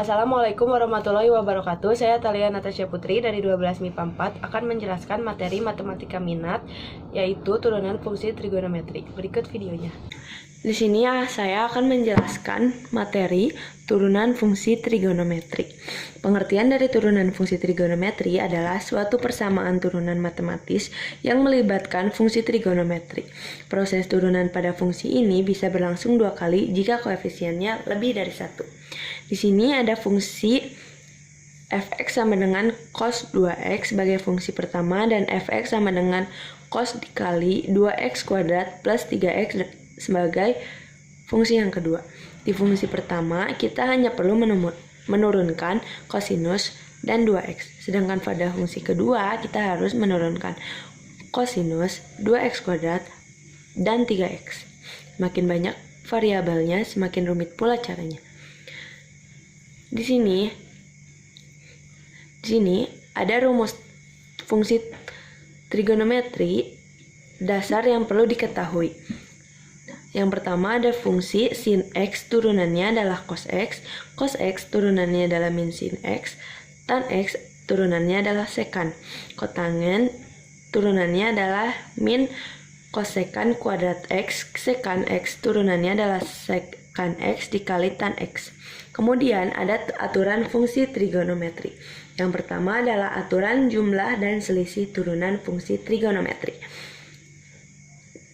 Assalamualaikum warahmatullahi wabarakatuh. Saya Talia Natasha Putri dari 12 MIPA 4 akan menjelaskan materi matematika minat, yaitu turunan fungsi trigonometri. Berikut videonya. Di sini saya akan menjelaskan materi turunan fungsi trigonometri. Pengertian dari turunan fungsi trigonometri adalah suatu persamaan turunan matematis yang melibatkan fungsi trigonometri. Proses turunan pada fungsi ini bisa berlangsung 2 kali jika koefisiennya lebih dari 1. Di sini ada fungsi fx sama dengan cos 2x sebagai fungsi pertama dan fx sama dengan cos dikali 2x kuadrat plus 3x sebagai fungsi yang kedua. Di fungsi pertama, kita hanya perlu menurunkan kosinus dan 2x. Sedangkan pada fungsi kedua, kita harus menurunkan kosinus 2x kuadrat dan 3x. Semakin banyak variabelnya, semakin rumit pula caranya. Di sini ada rumus fungsi trigonometri dasar yang perlu diketahui. Yang pertama ada fungsi sin x turunannya adalah cos x turunannya adalah min sin x, tan x turunannya adalah sekan, kotangen turunannya adalah min kosekan kuadrat x, sekan x turunannya adalah sekan x dikali tan x. Kemudian ada aturan fungsi trigonometri. Yang pertama adalah aturan jumlah dan selisih turunan fungsi trigonometri.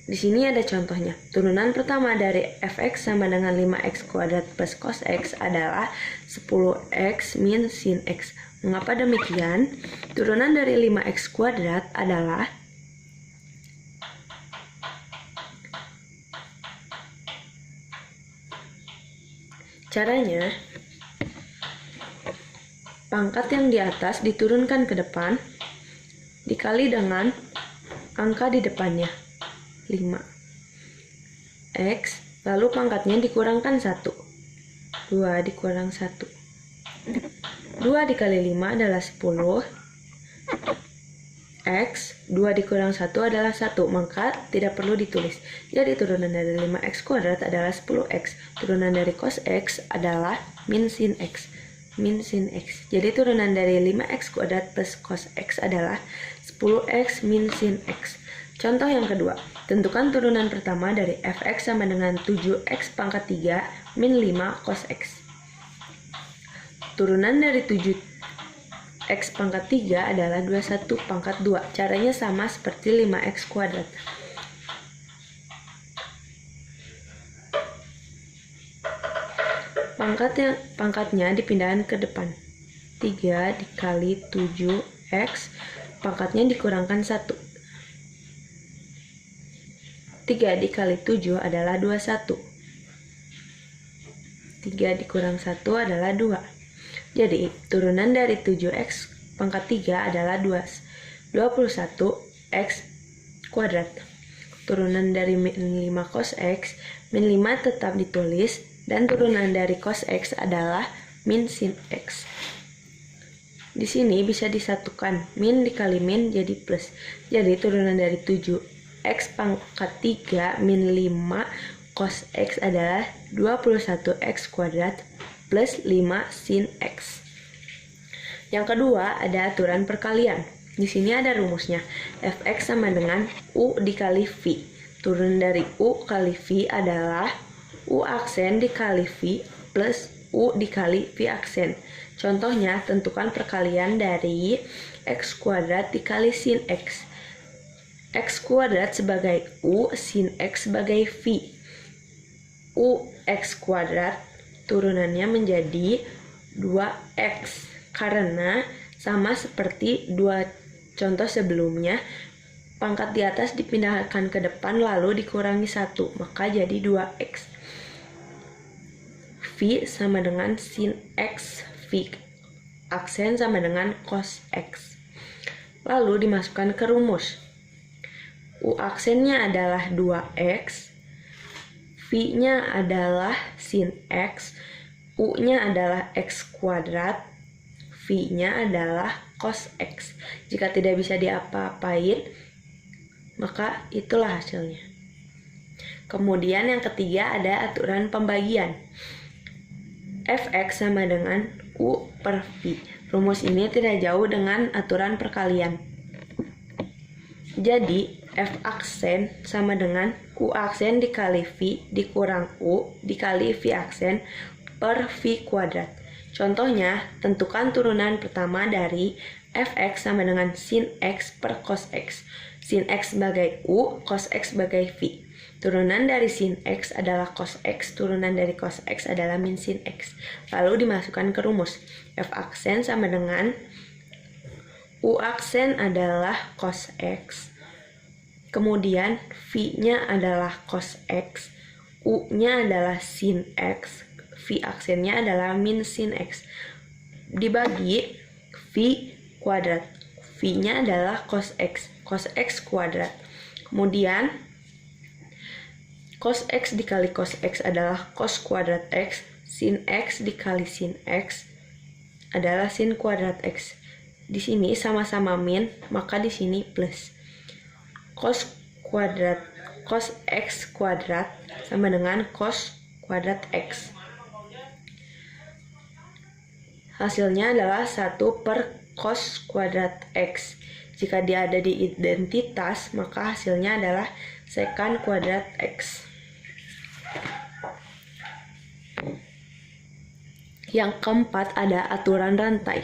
Di sini ada contohnya. Turunan pertama dari fx sama dengan 5x kuadrat plus cos x adalah 10x min sin x. Mengapa demikian? Turunan dari 5x kuadrat adalah caranya, pangkat yang di atas diturunkan ke depan dikali dengan angka di depannya 5x, lalu pangkatnya dikurangkan 1, 2 dikurang 1, 2 dikali 5 adalah 10, x, 2 dikurang 1 adalah 1, maka tidak perlu ditulis. Jadi turunan dari 5x kuadrat adalah 10x, turunan dari cos x adalah min sin x, Jadi turunan dari 5x kuadrat plus cos x adalah 10x min sin x. Contoh yang kedua, tentukan turunan pertama dari fx sama dengan 7x pangkat 3 min 5 cos x. Turunan dari 7x pangkat 3 adalah 21 pangkat 2. Caranya sama seperti 5x kuadrat. Pangkatnya dipindahkan ke depan. 3 dikali 7x, pangkatnya dikurangkan 1. 3 dikali 7 adalah 21. 3 dikurang 1 adalah 2. Jadi, turunan dari 7x pangkat 3 adalah 21x kuadrat. Turunan dari min 5 cos x, min 5 tetap ditulis, dan turunan dari cos x adalah min sin x. Di sini bisa disatukan, min dikali min jadi plus. Jadi, turunan dari 7x pangkat 3 min 5 cos x adalah 21x kuadrat plus 5 sin x. Yang kedua ada aturan perkalian. Di sini ada rumusnya. Fx sama dengan u dikali v. Turunan dari u kali v adalah u aksen dikali v plus u dikali v aksen. Contohnya, tentukan perkalian dari x kuadrat dikali sin x. X kuadrat sebagai u, sin x sebagai v. U x kuadrat turunannya menjadi 2x karena sama seperti dua contoh sebelumnya, pangkat di atas dipindahkan ke depan lalu dikurangi 1, maka jadi 2x. V sama dengan sin x, V aksen sama dengan cos x. Lalu dimasukkan ke rumus. U aksennya adalah 2x, V-nya adalah sin x, U-nya adalah x kuadrat, V-nya adalah cos x. Jika tidak bisa diapa-apain, maka itulah hasilnya. Kemudian yang ketiga ada aturan pembagian. fx sama dengan u per v. Rumus ini tidak jauh dengan aturan perkalian. Jadi, f aksen sama dengan u aksen dikali v dikurang u dikali v aksen per v kuadrat. Contohnya, tentukan turunan pertama dari fx sama dengan sin x per cos x. Sin x sebagai u, cos x sebagai v. Turunan dari sin x adalah cos x, turunan dari cos x adalah min sin x. Lalu dimasukkan ke rumus. F aksen sama dengan u aksen adalah cos x. Kemudian v-nya adalah cos x, u-nya adalah sin x, v aksennya adalah min sin x. Dibagi v kuadrat. V-nya adalah cos x kuadrat. Kemudian cos x dikali cos x adalah cos kuadrat x, sin x dikali sin x adalah sin kuadrat x. Di sini sama-sama min, maka di sini plus. Cos x kuadrat sama dengan cos kuadrat x. Hasilnya adalah 1 per cos kuadrat x. Jika dia ada di identitas, maka hasilnya adalah secant kuadrat x. Yang keempat ada aturan rantai.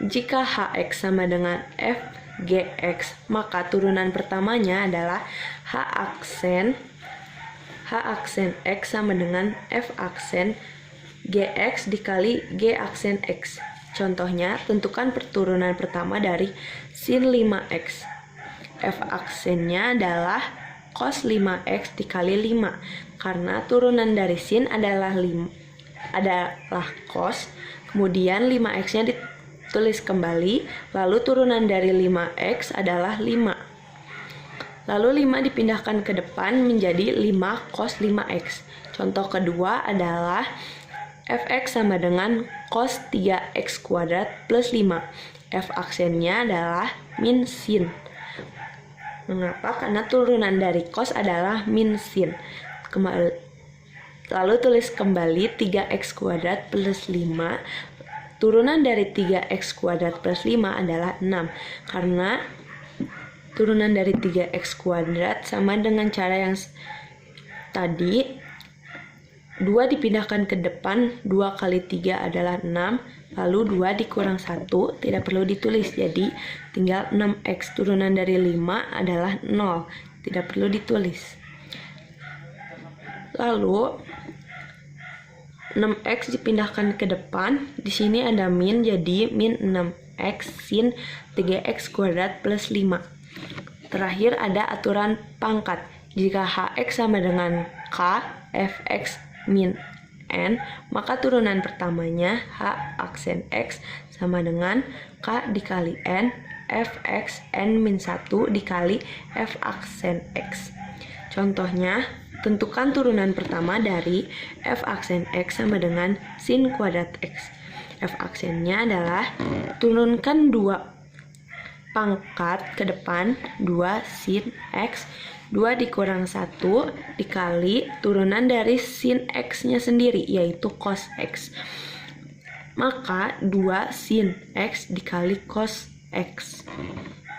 Jika hx sama dengan f gx, maka turunan pertamanya adalah h aksen x sama dengan f aksen gx dikali g aksen x. Contohnya, tentukan perturunan pertama dari sin 5x. F aksennya adalah cos 5x dikali 5, karena turunan dari sin adalah cos, kemudian 5x-nya ditulis kembali, lalu turunan dari 5x adalah 5. Lalu 5 dipindahkan ke depan menjadi 5 cos 5x. Contoh kedua adalah fx sama dengan cos 3x kuadrat plus 5. F aksennya adalah min sin. Mengapa? Karena turunan dari cos adalah min sin. Lalu tulis kembali 3x kuadrat plus 5. Turunan dari 3x kuadrat plus 5 adalah 6. Karena turunan dari 3x kuadrat sama dengan cara yang tadi. 2 dipindahkan ke depan, 2 kali 3 adalah 6, lalu 2 dikurang 1, tidak perlu ditulis, jadi tinggal 6x. Turunan dari 5 adalah 0, tidak perlu ditulis. Lalu 6x dipindahkan ke depan, di sini ada min, jadi min 6x sin 3x kuadrat plus 5. Terakhir ada aturan pangkat. Jika hx sama dengan k, fx min n, maka turunan pertamanya h aksen x sama dengan k dikali n, fx n min 1 dikali f aksen x. Contohnya, tentukan turunan pertama dari f aksen x sama dengan sin kuadrat x. F aksennya adalah turunkan 2 pangkat ke depan, 2 sin x, 2 dikurang 1 dikali turunan dari sin x-nya sendiri, yaitu cos x. Maka 2 sin x dikali cos x.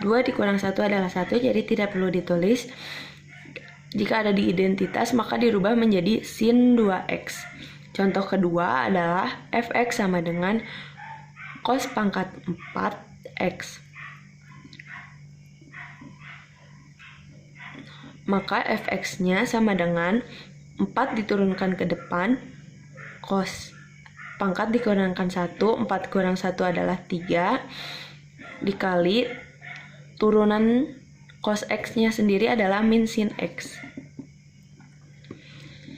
2 dikurang 1 adalah 1, jadi tidak perlu ditulis. Jika ada di identitas, maka dirubah menjadi sin 2x. Contoh kedua adalah fx sama dengan cos pangkat 4x. Maka fx-nya sama dengan 4 diturunkan ke depan, cos pangkat dikurangkan 1, 4 kurang 1 adalah 3, dikali turunan cos x-nya sendiri adalah min sin x.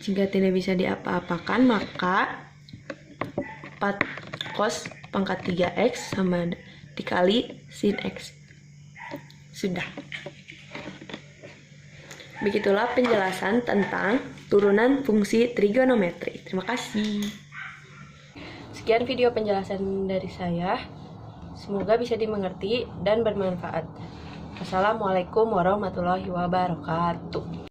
Jika tidak bisa diapa-apakan, maka 4 cos pangkat 3x sama dikali sin x. Sudah. Begitulah penjelasan tentang turunan fungsi trigonometri. Terima kasih. Sekian video penjelasan dari saya. Semoga bisa dimengerti dan bermanfaat. Wassalamualaikum warahmatullahi wabarakatuh.